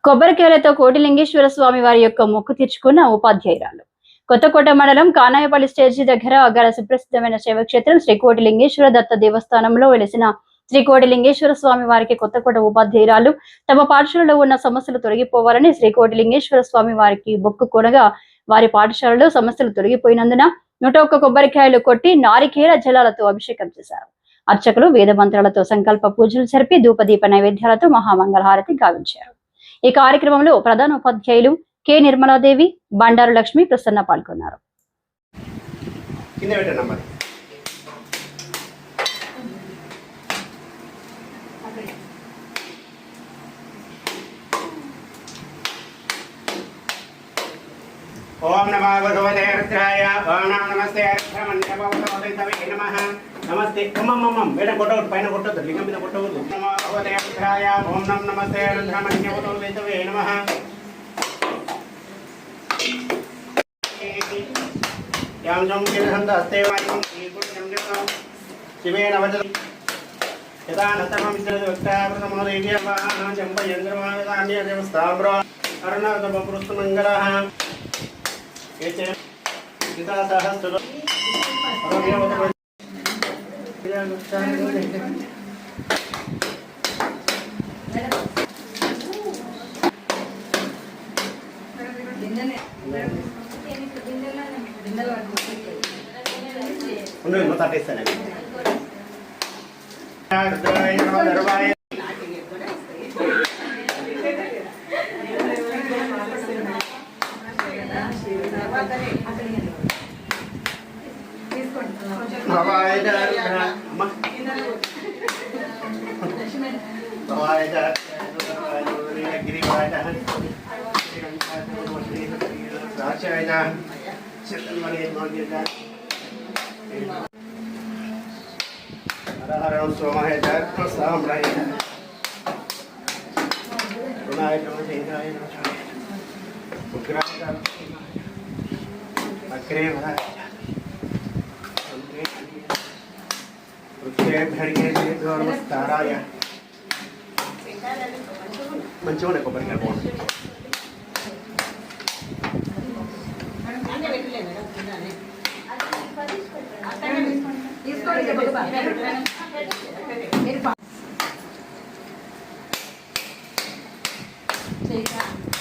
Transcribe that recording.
కొబ్బరికాయలతో కోటిలింగేశ్వర స్వామి వారి యొక్క మొక్కు తీర్చుకున్న ఉపాధ్యాయురాలు. కొత్తకోట మండలం కానాయపల్లి స్టేజీ దగ్గర గల సుప్రసిద్ధమైన శైవక్షేత్రం శ్రీ కోటిలింగేశ్వర దత్త దేవస్థానంలో వెలిసిన శ్రీ కోటిలింగేశ్వర స్వామి వారికి కొత్తకోట ఉపాధ్యాయురాలు తమ పాఠశాలలో ఉన్న సమస్యలు తొలగిపోవాలని శ్రీ కోటిలింగేశ్వర స్వామి వారికి మొక్కుకొనగా వారి పాఠశాలలో సమస్యలు తొలగిపోయినందున 101 కొబ్బరికాయలు కొట్టి నారికేల జలాలతో అభిషేకం చేశారు. అర్చకులు వేద మంత్రాలతో సంకల్ప పూజలు జరిపి ధూపదీప నైవేద్యాలతో మహామంగళహారతి గావించారు. ఈ కార్యక్రమంలో ప్రధాన ఉపాధ్యాయులు కె నిర్మలాదేవి, బండారు లక్ష్మి, ప్రసన్న పాల్గొన్నారు. ओम नमः भगवते रुद्राय ओम नमस्ते रुद्रमन्यभवते नमः नमस्ते मम बेटा कोटो पैन कोटो लिंगम మీద కొట్టవద్దు నమః భగవతే రుద్రాయ ఓం నమస్తే रुद्रमन्यभवते नमः यां जं किरहन्त हस्तेवायं ईकुण्यं नितं शिवेन वचनं यदा नतमं विद्यावक्तावृतमोदेव्य वाहनं चम्पयन्द्रमानदान्य देवस्ताम्रो अरुणदमपुरुषमङ्गलः एचे गीता सहस्त्र उन्हें मत आते सने रुद्राय नमः दरबारे भवाय दरबारे अम्मा भवाय दरबारे गिरिवाय राचाय चित्तमणि मार्गेदा हरहरं सोमाय जय साम्राय गुणाय नमः देवाय नमः उग्राय अग्रे भराय रुद्रे भर्गे नमस्काराय मंचोने को बरकर बोल ठीक है।